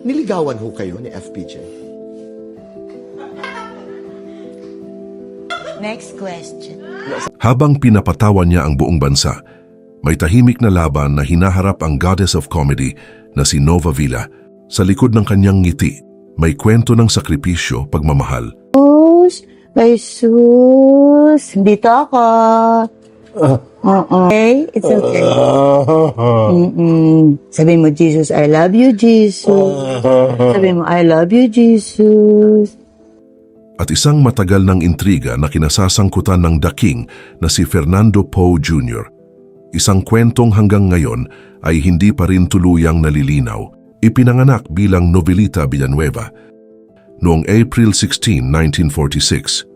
Niligawan ho kayo ni FPJ? Next question. Habang pinapatawan niya ang buong bansa, may tahimik na laban na hinaharap ang goddess of comedy na si Nova Villa. Sa likod ng kanyang ngiti, may kwento ng sakripisyo, pagmamahal. Ay sus, dito ako. Okay, it's okay. Sabi mo, Jesus, I love you, Jesus. Sabi mo, I love you, Jesus. At isang matagal ng intriga na kinasasangkutan ng daking na si Fernando Poe Jr. Isang kwentong hanggang ngayon ay hindi pa rin tuluyang nalilinaw. Ipinanganak bilang Novelita Villanueva noong April 16, 1946.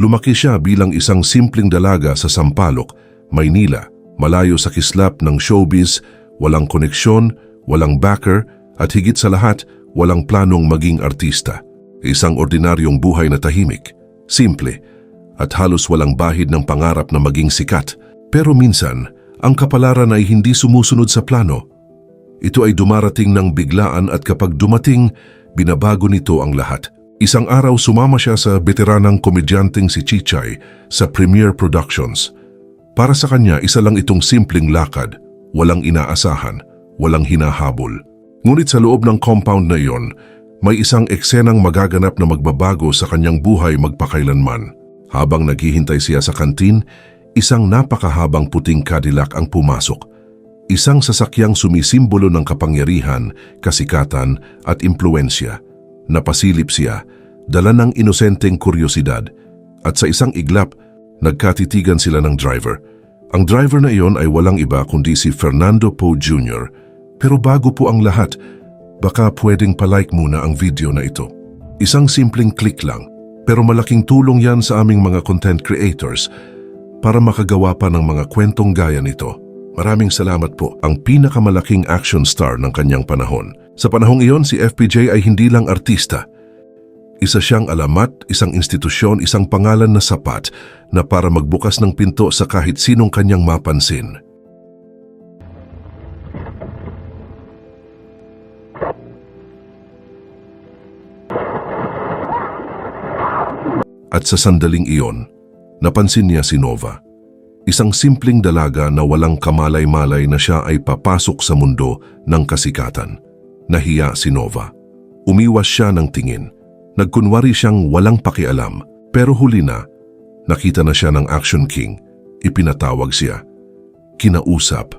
Lumaki siya bilang isang simpleng dalaga sa Sampaloc, Maynila, malayo sa kislap ng showbiz, walang koneksyon, walang backer, at higit sa lahat, walang planong maging artista. Isang ordinaryong buhay na tahimik, simple, at halos walang bahid ng pangarap na maging sikat. Pero minsan, ang kapalaran ay hindi sumusunod sa plano. Ito ay dumarating ng biglaan at kapag dumating, binabago nito ang lahat. Isang araw sumama siya sa veteranang komedyanteng si Chichay sa Premier Productions. Para sa kanya, isa lang itong simpleng lakad, walang inaasahan, walang hinahabol. Ngunit sa loob ng compound na iyon, may isang eksenang magaganap na magbabago sa kanyang buhay magpakailanman. Habang naghihintay siya sa kantin, isang napakahabang puting Cadillac ang pumasok. Isang sasakyang sumisimbolo ng kapangyarihan, kasikatan at impluensya. Napasilip siya, dala ng inosenteng kuryosidad, at sa isang iglap, nagkatitigan sila ng driver. Ang driver na iyon ay walang iba kundi si Fernando Poe Jr. Pero bago po ang lahat, baka pwedeng palike muna ang video na ito. Isang simpleng click lang, pero malaking tulong yan sa aming mga content creators para makagawa pa ng mga kwentong gaya nito. Maraming salamat po, ang pinakamalaking action star ng kanyang panahon. Sa panahong iyon, si FPJ ay hindi lang artista. Isa siyang alamat, isang institusyon, isang pangalan na sapat na para magbukas ng pinto sa kahit sinong kanyang mapansin. At sa sandaling iyon, napansin niya si Nova. Isang simpleng dalaga na walang kamalay-malay na siya ay papasok sa mundo ng kasikatan. Nahiya si Nova. Umiwas siya ng tingin. Nagkunwari siyang walang pakialam. Pero huli na, nakita na siya ng Action King. Ipinatawag siya. Kinausap.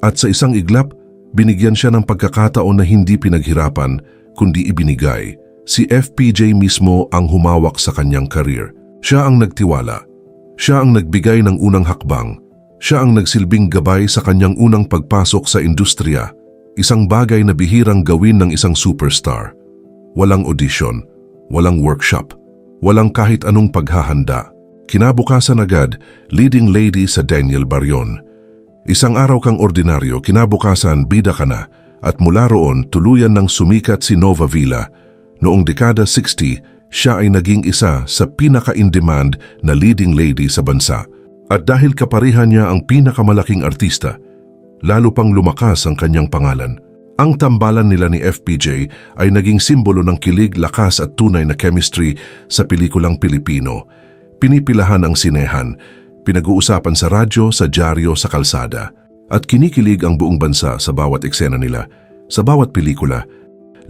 At sa isang iglap, binigyan siya ng pagkakataon na hindi pinaghirapan, kundi ibinigay. Si FPJ mismo ang humawak sa kanyang career. Siya ang nagtiwala. Siya ang nagbigay ng unang hakbang. Siya ang nagsilbing gabay sa kanyang unang pagpasok sa industriya. Isang bagay na bihirang gawin ng isang superstar. Walang audition, walang workshop, walang kahit anong paghahanda. Kinabukasan agad, leading lady sa Daniel Barrion. Isang araw kang ordinaryo, kinabukasan bida ka na, at mula roon tuluyan ng sumikat si Nova Villa. Noong dekada 60, siya ay naging isa sa pinaka-in-demand na leading lady sa bansa. At dahil kaparihan niya ang pinakamalaking artista, lalo pang lumakas ang kanyang pangalan. Ang tambalan nila ni FPJ ay naging simbolo ng kilig, lakas at tunay na chemistry sa pelikulang Pilipino. Pinipilahan ang sinehan, pinag-uusapan sa radyo, sa dyaryo, sa kalsada. At kinikilig ang buong bansa sa bawat eksena nila, sa bawat pelikula.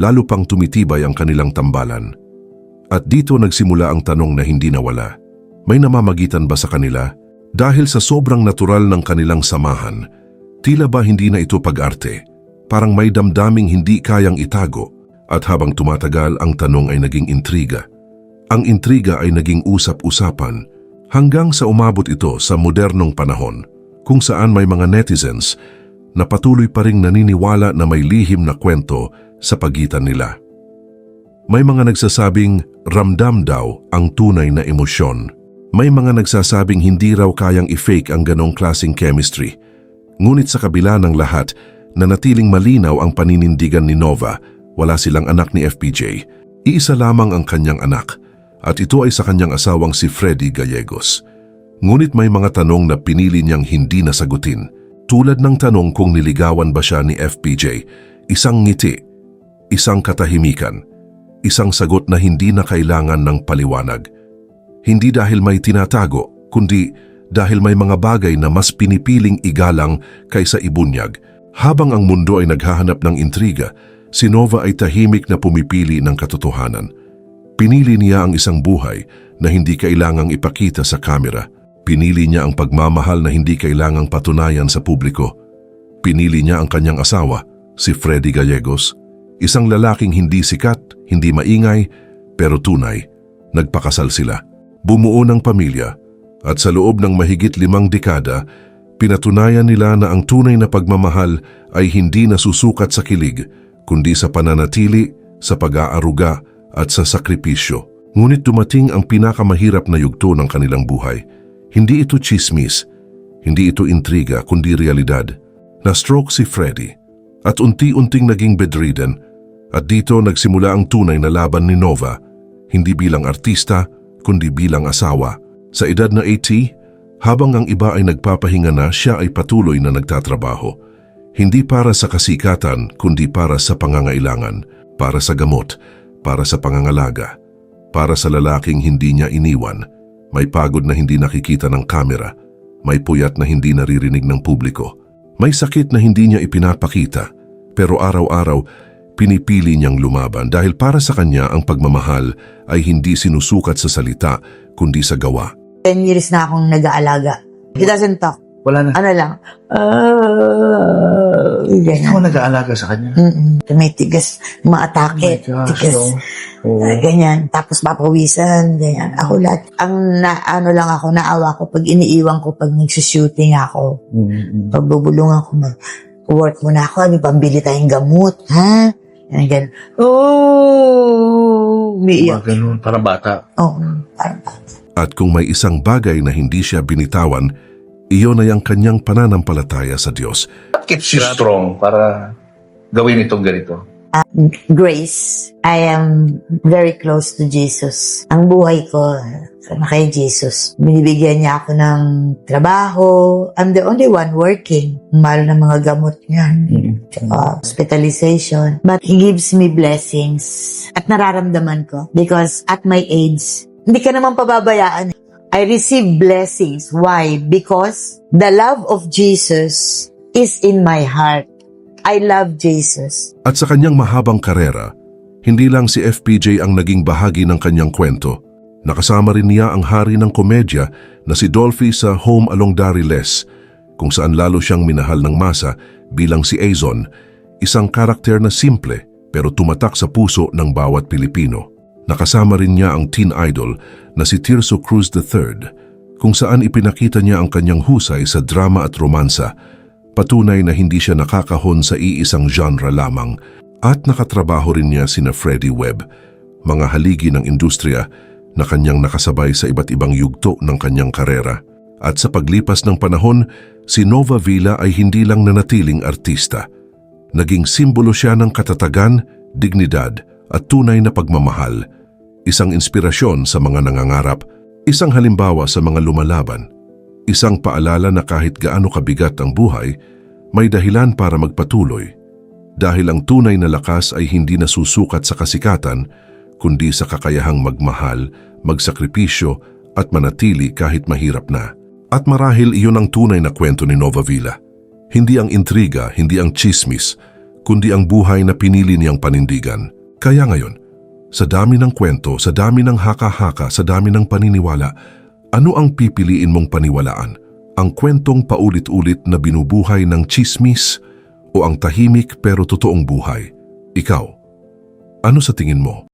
Lalo pang tumitibay ang kanilang tambalan. At dito nagsimula ang tanong na hindi nawala. May namamagitan ba sa kanila? Dahil sa sobrang natural ng kanilang samahan, tila ba hindi na ito pag-arte? Parang may damdaming hindi kayang itago. At habang tumatagal, ang tanong ay naging intriga. Ang intriga ay naging usap-usapan hanggang sa umabot ito sa modernong panahon, kung saan may mga netizens na patuloy pa ring naniniwala na may lihim na kwento sa pagitan nila. May mga nagsasabing ramdam daw ang tunay na emosyon. May mga nagsasabing hindi raw kayang i-fake ang ganong klaseng chemistry. Ngunit sa kabila ng lahat, nanatiling malinaw ang paninindigan ni Nova. Wala silang anak ni FPJ. Iisa lamang ang kanyang anak, at ito ay sa kanyang asawang si Freddy Gallegos. Ngunit may mga tanong na pinili niyang hindi nasagutin. Tulad ng tanong kung niligawan ba siya ni FPJ, isang ngiti, Isang katahimikan, isang sagot na hindi na kailangan ng paliwanag. Hindi dahil may tinatago, kundi dahil may mga bagay na mas pinipiling igalang kaysa ibunyag. Habang ang mundo ay naghahanap ng intriga, si Nova ay tahimik na pumipili ng katotohanan. Pinili niya ang isang buhay na hindi kailangang ipakita sa kamera. Pinili niya ang pagmamahal na hindi kailangang patunayan sa publiko. Pinili niya ang kanyang asawa, si Freddy Gallegos, isang lalaking hindi sikat, hindi maingay, pero tunay. Nagpakasal sila. Bumuo ng pamilya, at sa loob ng mahigit 5 dekada, pinatunayan nila na ang tunay na pagmamahal ay hindi nasusukat sa kilig, kundi sa pananatili, sa pag-aaruga at sa sakripisyo. Ngunit dumating ang pinakamahirap na yugto ng kanilang buhay. Hindi ito chismis, hindi ito intriga, kundi realidad. Na-stroke si Freddy at unti-unting naging bedridden, at dito nagsimula ang tunay na laban ni Nova, hindi bilang artista, kundi bilang asawa. Sa edad na 80, habang ang iba ay nagpapahinga na, siya ay patuloy na nagtatrabaho. Hindi para sa kasikatan, kundi para sa pangangailangan, para sa gamot, para sa pangangalaga, para sa lalaking hindi niya iniwan. May pagod na hindi nakikita ng kamera, may puyat na hindi naririnig ng publiko, may sakit na hindi niya ipinapakita, pero araw-araw pinipili niyang lumaban dahil para sa kanya ang pagmamahal ay hindi sinusukat sa salita kundi sa gawa. 10 years na akong nag-aalaga. He doesn't talk. Wala na. Ano lang? Ako Ganyan. nag-aalaga sa kanya. May tigas, maatake, Oh my gosh, tigas. no? Oo. Ganyan. Tapos papawisan, ganyan. Ako lahat. Ang naawa ko pag iniiwan ko, pag nagsushooting ako, pag bubulungan ko, work muna ako, ano, pambili tayong gamot, ha? Ganyan. Umiiyak. Mga ganun, parang bata. Oo, parang At kung may isang bagay na hindi siya binitawan, iyon ay ang kanyang pananampalataya sa Diyos. What keeps you strong para gawin itong ganito? grace. I am very close to Jesus. Ang buhay ko, kay Jesus. Binibigyan niya ako ng trabaho. I'm the only one working. Mahal na mga gamot niyan. Tsaka hospitalization. But He gives me blessings. At nararamdaman ko. Because at my age, hindi ka naman pababayaan. I receive blessings. Why? Because the love of Jesus is in my heart. I love Jesus. At sa kanyang mahabang karera, hindi lang si FPJ ang naging bahagi ng kanyang kwento. Nakasama rin niya ang hari ng komedya na si Dolphy sa Home Along Dariles, kung saan lalo siyang minahal ng masa bilang si Azon, isang karakter na simple pero tumatak sa puso ng bawat Pilipino. Nakasama rin niya ang teen idol na si Tirso Cruz III, kung saan ipinakita niya ang kanyang husay sa drama at romansa, patunay na hindi siya nakakahon sa iisang genre lamang. At nakatrabaho rin niya sina Freddie Webb, mga haligi ng industriya na kanyang nakasabay sa iba't ibang yugto ng kanyang karera. At sa paglipas ng panahon, si Nova Villa ay hindi lang nanatiling artista. Naging simbolo siya ng katatagan, dignidad at tunay na pagmamahal. Isang inspirasyon sa mga nangangarap, isang halimbawa sa mga lumalaban, isang paalala na kahit gaano kabigat ang buhay, may dahilan para magpatuloy. Dahil ang tunay na lakas ay hindi nasusukat sa kasikatan, kundi sa kakayahang magmahal, magsakripisyo at manatili kahit mahirap na. At marahil iyon ang tunay na kwento ni Nova Villa. Hindi ang intriga, hindi ang chismis, kundi ang buhay na pinili niyang panindigan. Kaya ngayon, sa dami ng kwento, sa dami ng haka-haka, sa dami ng paniniwala, ano ang pipiliin mong paniwalaan? Ang kwentong paulit-ulit na binubuhay ng chismis o ang tahimik pero totoong buhay? Ikaw, ano sa tingin mo?